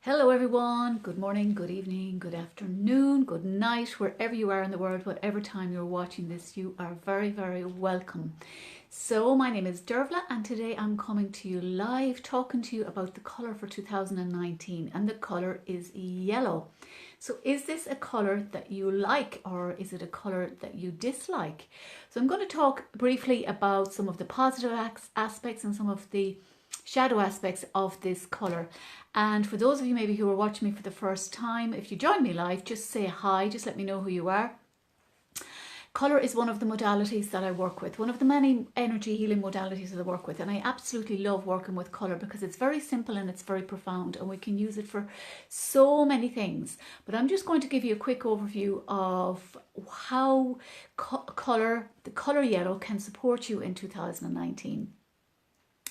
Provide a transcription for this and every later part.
Hello everyone, good morning, good evening, good afternoon, good night, wherever you are in the world, whatever time you're watching this, you are very welcome. So my name is Dervla and today I'm coming to you live talking to you about the colour for 2019, and the colour is yellow. So is this a colour that you like, or is it a colour that you dislike? So I'm going to talk briefly about some of the positive aspects and some of the shadow aspects of this colour. And for those of you maybe who are watching me for the first time, if you join me live, just say hi, just let me know who you are. Colour is one of the modalities that I work with, one of the many energy healing modalities that I work with, and I absolutely love working with colour because it's very simple and it's very profound and we can use it for so many things. But I'm just going to give you a quick overview of how the colour yellow can support you in 2019.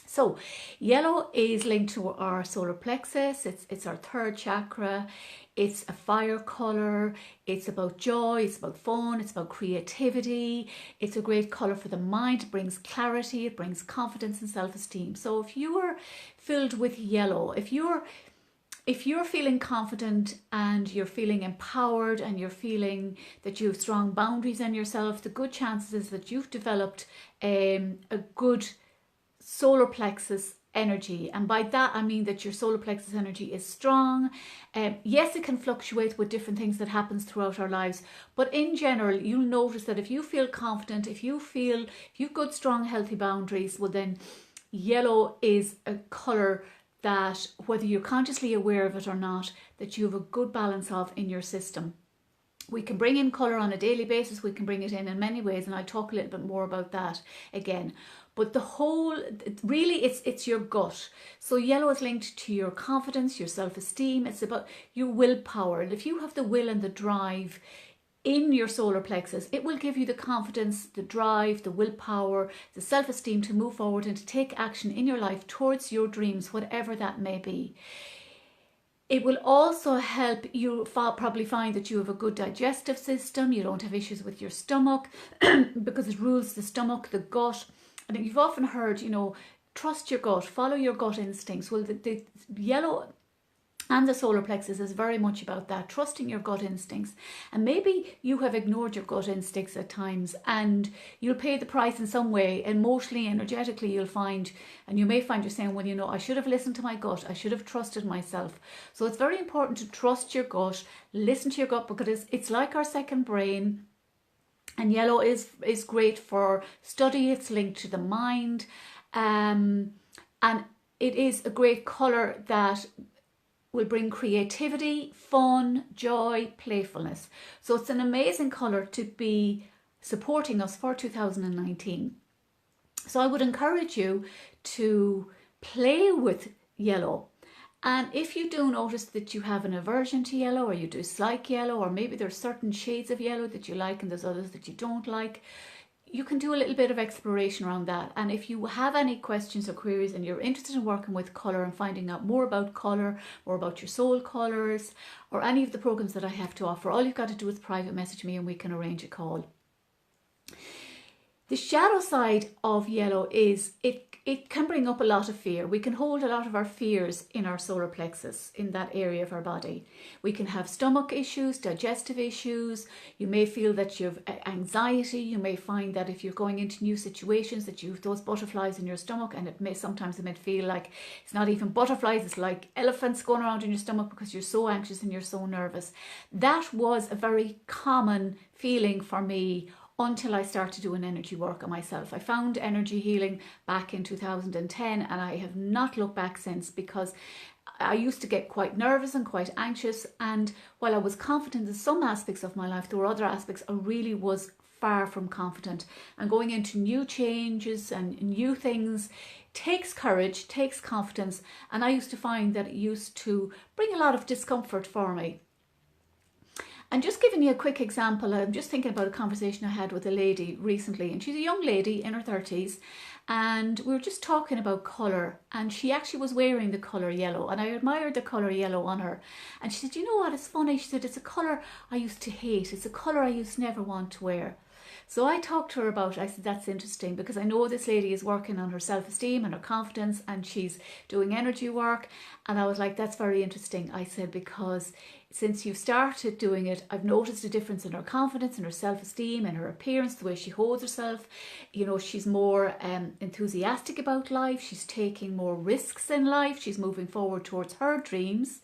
So yellow is linked to our solar plexus, it's our third chakra, it's a fire colour, it's about joy, it's about fun, it's about creativity, it's a great colour for the mind, it brings clarity, it brings confidence and self-esteem. So if you are filled with yellow, if you're feeling confident and you're feeling empowered and you're feeling that you have strong boundaries in yourself, the good chances is that you've developed a good solar plexus energy, and by that I mean that your solar plexus energy is strong. Yes, it can fluctuate with different things that happens throughout our lives, but in general you'll notice that if you feel confident, if you've got strong healthy boundaries, well then yellow is a colour that, whether you're consciously aware of it or not, that you have a good balance of in your system. We can bring in colour on a daily basis, we can bring it in many ways, and I'll talk a little bit more about that again. But the whole, really it's your gut. So yellow is linked to your confidence, your self-esteem, it's about your willpower. And if you have the will and the drive in your solar plexus, it will give you the confidence, the drive, the willpower, the self-esteem to move forward and to take action in your life towards your dreams, whatever that may be. It will also help you probably find that you have a good digestive system, you don't have issues with your stomach because it rules the stomach, the gut. And you've often heard, trust your gut, follow your gut instincts. Well, the yellow and the solar plexus is very much about that, trusting your gut instincts. And maybe you have ignored your gut instincts at times, and you'll pay the price in some way, emotionally, energetically. You'll find, and you may find you're saying, well, I should have listened to my gut, I should have trusted myself. So it's very important to trust your gut, listen to your gut, because it's like our second brain. And yellow is great for study, it's linked to the mind, and it is a great colour that will bring creativity, fun, joy, playfulness. So it's an amazing colour to be supporting us for 2019. So I would encourage you to play with yellow. And if you do notice that you have an aversion to yellow, or you dislike yellow, or maybe there's certain shades of yellow that you like and there's others that you don't like, you can do a little bit of exploration around that. And if you have any questions or queries and you're interested in working with colour and finding out more about colour, more about your soul colours, or any of the programs that I have to offer, all you've got to do is private message me and we can arrange a call. The shadow side of yellow is it can bring up a lot of fear. We can hold a lot of our fears in our solar plexus, in that area of our body. We can have stomach issues, digestive issues. You may feel that you have anxiety. You may find that if you're going into new situations that you have those butterflies in your stomach, and it may feel like it's not even butterflies, it's like elephants going around in your stomach because you're so anxious and you're so nervous. That was a very common feeling for me until I started doing energy work on myself. I found energy healing back in 2010 and I have not looked back since, because I used to get quite nervous and quite anxious, and while I was confident in some aspects of my life, there were other aspects I really was far from confident. And going into new changes and new things takes courage, takes confidence, and I used to find that it used to bring a lot of discomfort for me. And just giving you a quick example, I'm just thinking about a conversation I had with a lady recently, and she's a young lady in her 30s, and we were just talking about colour, and she actually was wearing the colour yellow, and I admired the colour yellow on her. And she said, you know what, it's funny, she said, it's a colour I used to hate, it's a colour I used to never want to wear. So I talked to her about it. I said, that's interesting, because I know this lady is working on her self-esteem and her confidence, and she's doing energy work. And I was like, that's very interesting. I said, because since you've started doing it, I've noticed a difference in her confidence and her self-esteem and her appearance, the way she holds herself. You know, she's more enthusiastic about life. She's taking more risks in life. She's moving forward towards her dreams.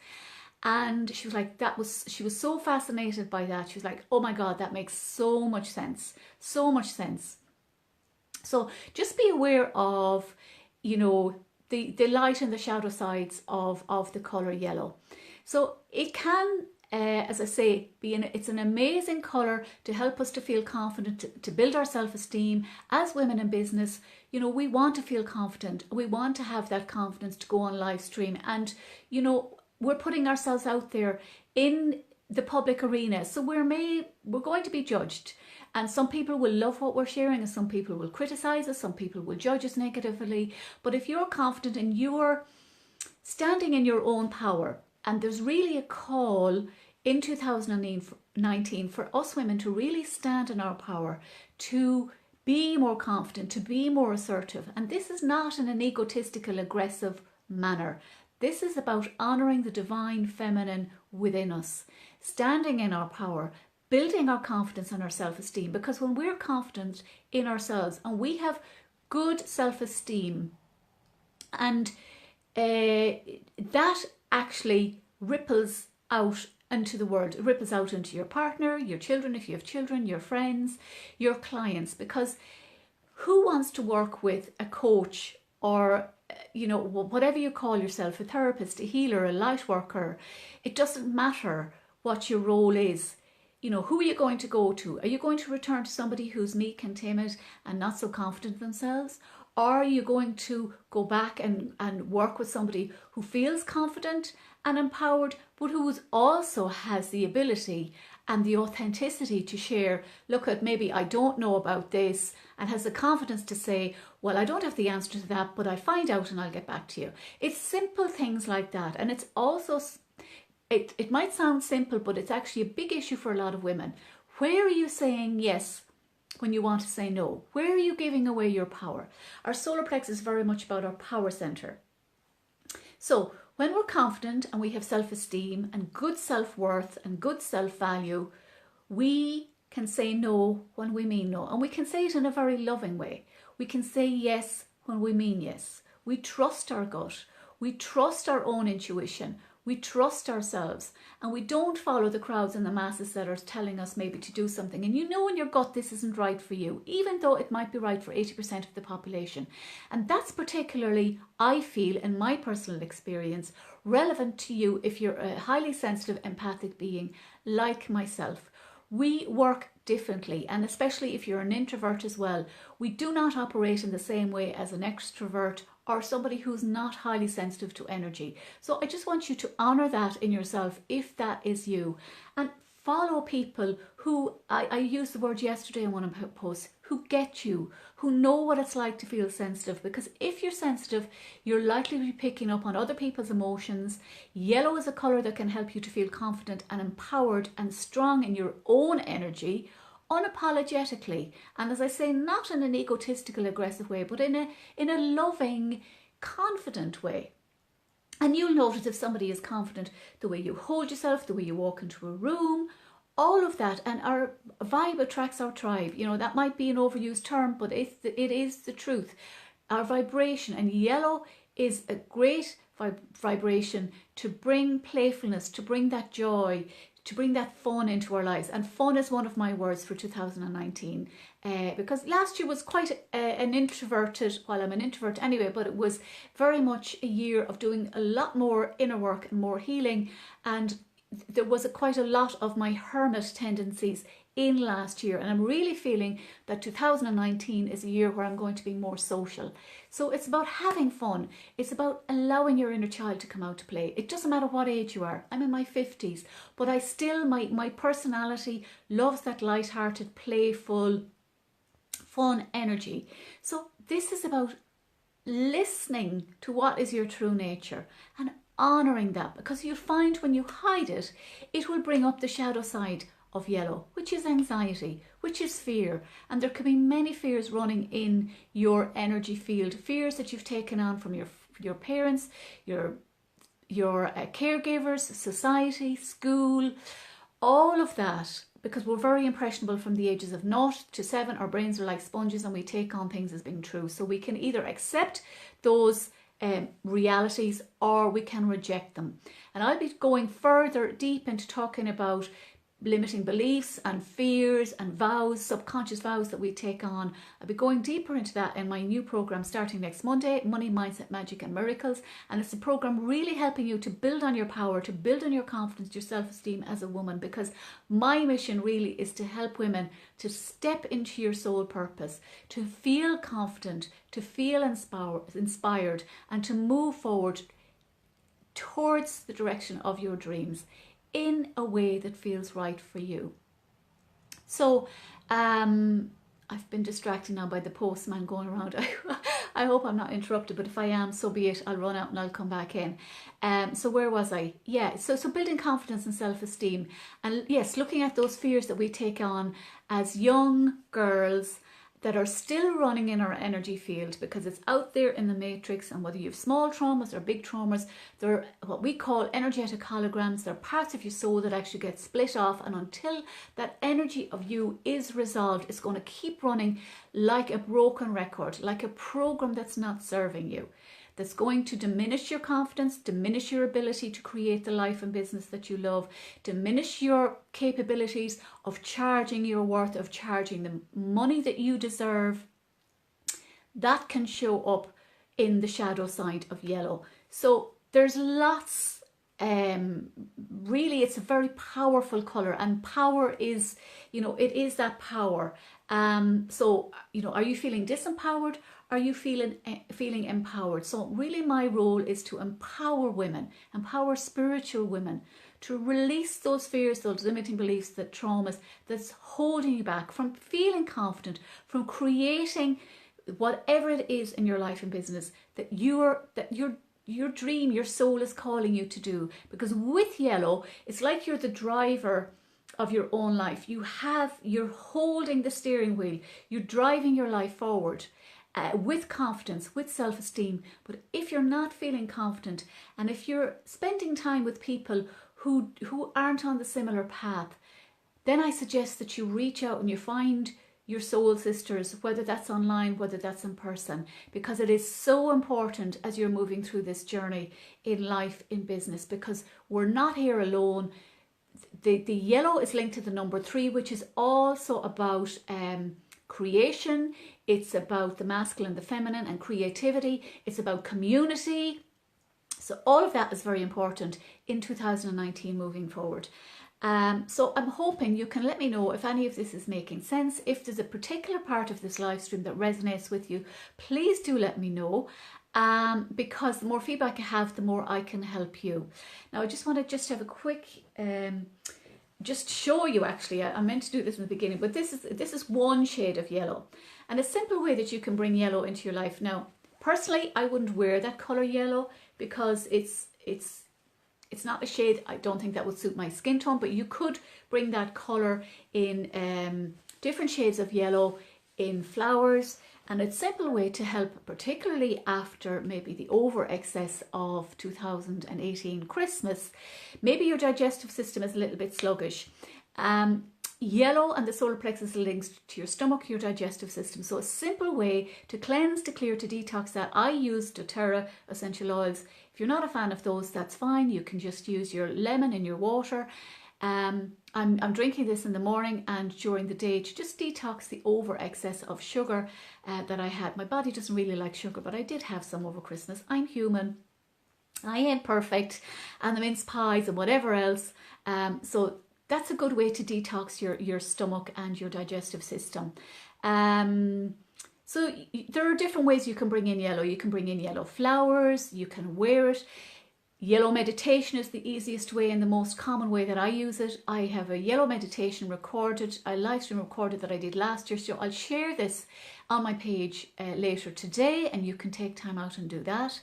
And she was like, she was so fascinated by that. She was like, oh my God, that makes so much sense. So much sense. So just be aware of, you know, the light and the shadow sides of the colour yellow. So it can, as I say, it's an amazing colour to help us to feel confident, to build our self-esteem. As women in business, you know, we want to feel confident. We want to have that confidence to go on live stream. And, you know, we're putting ourselves out there in the public arena. So we're going to be judged. And some people will love what we're sharing, and some people will criticize us, some people will judge us negatively. But if you're confident and you're standing in your own power, and there's really a call in 2019 for us women to really stand in our power, to be more confident, to be more assertive. And this is not in an egotistical, aggressive manner. This is about honouring the divine feminine within us, standing in our power, building our confidence and our self-esteem. Because when we're confident in ourselves and we have good self-esteem, and that actually ripples out into the world. It ripples out into your partner, your children, if you have children, your friends, your clients. Because who wants to work with a coach, or, you know, whatever you call yourself, a therapist, a healer, a light worker? It doesn't matter what your role is. You know, who are you going to go to? Are you going to return to somebody who's meek and timid and not so confident themselves? Or are you going to go back and work with somebody who feels confident and empowered, but who also has the ability and the authenticity to share, look, at maybe I don't know about this, and has the confidence to say, well, I don't have the answer to that, but I'll find out and I'll get back to you. It's simple things like that. And it's also, it might sound simple, but it's actually a big issue for a lot of women. Where are you saying yes when you want to say no? Where are you giving away your power? Our solar plexus is very much about our power center. So when we're confident and we have self-esteem and good self-worth and good self-value, we can say no when we mean no. And we can say it in a very loving way. We can say yes when we mean yes. We trust our gut. We trust our own intuition. We trust ourselves, and we don't follow the crowds and the masses that are telling us maybe to do something. And you know in your gut this isn't right for you, even though it might be right for 80% of the population. And that's particularly, I feel, in my personal experience, relevant to you if you're a highly sensitive, empathic being like myself. We work differently, and especially if you're an introvert as well, we do not operate in the same way as an extrovert or somebody who's not highly sensitive to energy. So I just want you to honour that in yourself if that is you, and follow people who, I used the word yesterday in one of my posts, who get you, who know what it's like to feel sensitive. Because if you're sensitive, you're likely to be picking up on other people's emotions. Yellow is a colour that can help you to feel confident and empowered and strong in your own energy, unapologetically. And as I say, not in an egotistical, aggressive way, but in a loving, confident way. And you'll notice if somebody is confident, the way you hold yourself, the way you walk into a room, all of that. And our vibe attracts our tribe. You know, that might be an overused term, but it is the truth. Our vibration, and yellow is a great vibration to bring playfulness, to bring that joy, to bring that fun into our lives. And fun is one of my words for 2019, because last year was quite an introverted, well, I'm an introvert anyway, but it was very much a year of doing a lot more inner work and more healing. And there was quite a lot of my hermit tendencies in last year, and I'm really feeling that 2019 is a year where I'm going to be more social. So it's about having fun. It's about allowing your inner child to come out to play. It doesn't matter what age you are. I'm in my 50s, but I still, my personality loves that light-hearted, playful, fun energy. So this is about listening to what is your true nature and honouring that, because you'll find when you hide it, it will bring up the shadow side of yellow, which is anxiety, which is fear. And there can be many fears running in your energy field, fears that you've taken on from your parents, your caregivers, society, school, all of that, because we're very impressionable from the ages of 0 to 7. Our brains are like sponges and we take on things as being true. So we can either accept those realities or we can reject them. And I'll be going further deep into talking about limiting beliefs and fears and vows, subconscious vows that we take on. I'll be going deeper into that in my new program starting next Monday, Money, Mindset, Magic and Miracles. And it's a program really helping you to build on your power, to build on your confidence, your self-esteem as a woman, because my mission really is to help women to step into your soul purpose, to feel confident, to feel inspired and to move forward towards the direction of your dreams in a way that feels right for you. So I've been distracted now by the postman going around. I hope I'm not interrupted, but if I am, so be it. I'll run out and I'll come back in. So where was I? Yeah, so building confidence and self-esteem. And yes, looking at those fears that we take on as young girls that are still running in our energy field, because it's out there in the matrix. And whether you have small traumas or big traumas, they're what we call energetic holograms. They're parts of your soul that actually get split off, and until that energy of you is resolved, it's going to keep running like a broken record, like a program that's not serving you, that's going to diminish your confidence, diminish your ability to create the life and business that you love, diminish your capabilities of charging your worth, of charging the money that you deserve. That can show up in the shadow side of yellow. So there's lots, really it's a very powerful color, and power is, it is that power. So, are you feeling disempowered? Are you feeling empowered? So really my role is to empower women, empower spiritual women, to release those fears, those limiting beliefs, that traumas that's holding you back from feeling confident, from creating whatever it is in your life and business that your dream, your soul is calling you to do. Because with yellow, it's like you're the driver of your own life. You're holding the steering wheel. You're driving your life forward. With confidence, with self-esteem. But if you're not feeling confident, and if you're spending time with people who aren't on the similar path, then I suggest that you reach out and you find your soul sisters, whether that's online, whether that's in person, because it is so important as you're moving through this journey in life, in business, because we're not here alone. The yellow is linked to the number 3, which is also about creation. It's about the masculine, the feminine, and creativity. It's about community. So all of that is very important in 2019 moving forward. So I'm hoping you can let me know if any of this is making sense. If there's a particular part of this live stream that resonates with you, please do let me know. Because the more feedback I have, the more I can help you. Now I just want to have a quick just show you, actually, I meant to do this in the beginning, but this is one shade of yellow, and a simple way that you can bring yellow into your life. Now, personally, I wouldn't wear that color yellow because it's not a shade. I don't think that would suit my skin tone, but you could bring that color in different shades of yellow in flowers. And it's a simple way to help, particularly after maybe the over excess of 2018 Christmas. Maybe your digestive system is a little bit sluggish. Yellow and the solar plexus are linked to your stomach, your digestive system. So a simple way to cleanse, to clear, to detox that. I use doTERRA essential oils. If you're not a fan of those, that's fine. You can just use your lemon in your water. I'm drinking this in the morning and during the day to just detox the over excess of sugar that I had. My body doesn't really like sugar, but I did have some over Christmas. I'm human. I ain't perfect. And the mince pies and whatever else. So that's a good way to detox your stomach and your digestive system. So there are different ways you can bring in yellow. You can bring in yellow flowers. You can wear it. Yellow meditation is the easiest way and the most common way that I use it. I have a yellow meditation recorded, a live stream recorded that I did last year. So I'll share this on my page later today, and you can take time out and do that.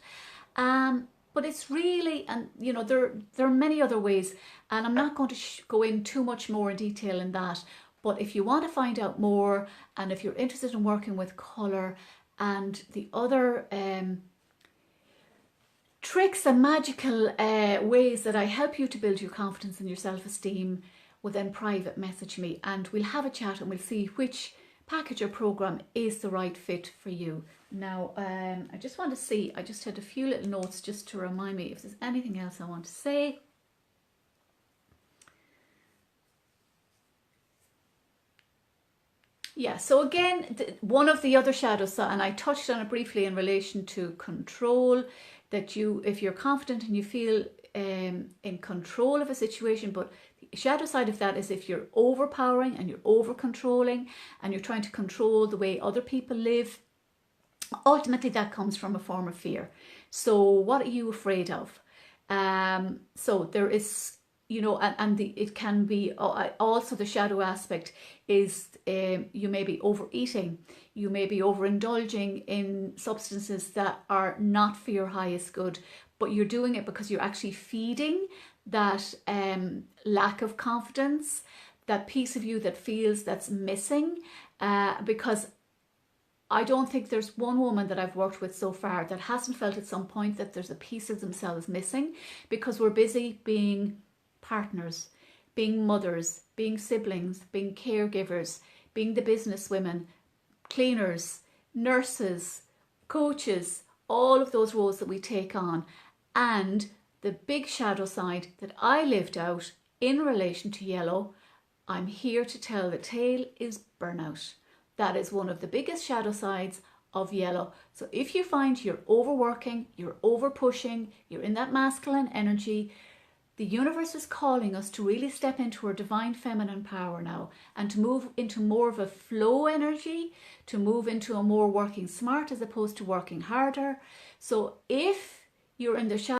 but it's really, and you know, there are many other ways, and I'm not going to go in too much more in detail in that. But if you want to find out more, and if you're interested in working with colour and the other tricks and magical ways that I help you to build your confidence and your self-esteem, well then private message me and we'll have a chat and we'll see which package or program is the right fit for you. Now, I just want to see, I just had a few little notes just to remind me if there's anything else I want to say. Yeah, so again, one of the other shadows, and I touched on it briefly in relation to control, that you, if you're confident and you feel in control of a situation, but the shadow side of that is if you're overpowering and you're over controlling and you're trying to control the way other people live, ultimately that comes from a form of fear. So what are you afraid of? So there is, you know, and it can be also the shadow aspect is you may be overeating, you may be overindulging in substances that are not for your highest good, but you're doing it because you're actually feeding that lack of confidence, that piece of you that feels that's missing, because I don't think there's one woman that I've worked with so far that hasn't felt at some point that there's a piece of themselves missing, because we're busy being partners, being mothers, being siblings, being caregivers, being the business women, cleaners, nurses, coaches, all of those roles that we take on. And the big shadow side that I lived out in relation to yellow, I'm here to tell the tale, is burnout. That is one of the biggest shadow sides of yellow. So if you find you're overworking, you're over pushing, you're in that masculine energy, the universe is calling us to really step into our divine feminine power now and to move into more of a flow energy, to move into a more working smart as opposed to working harder. So if you're in the shadow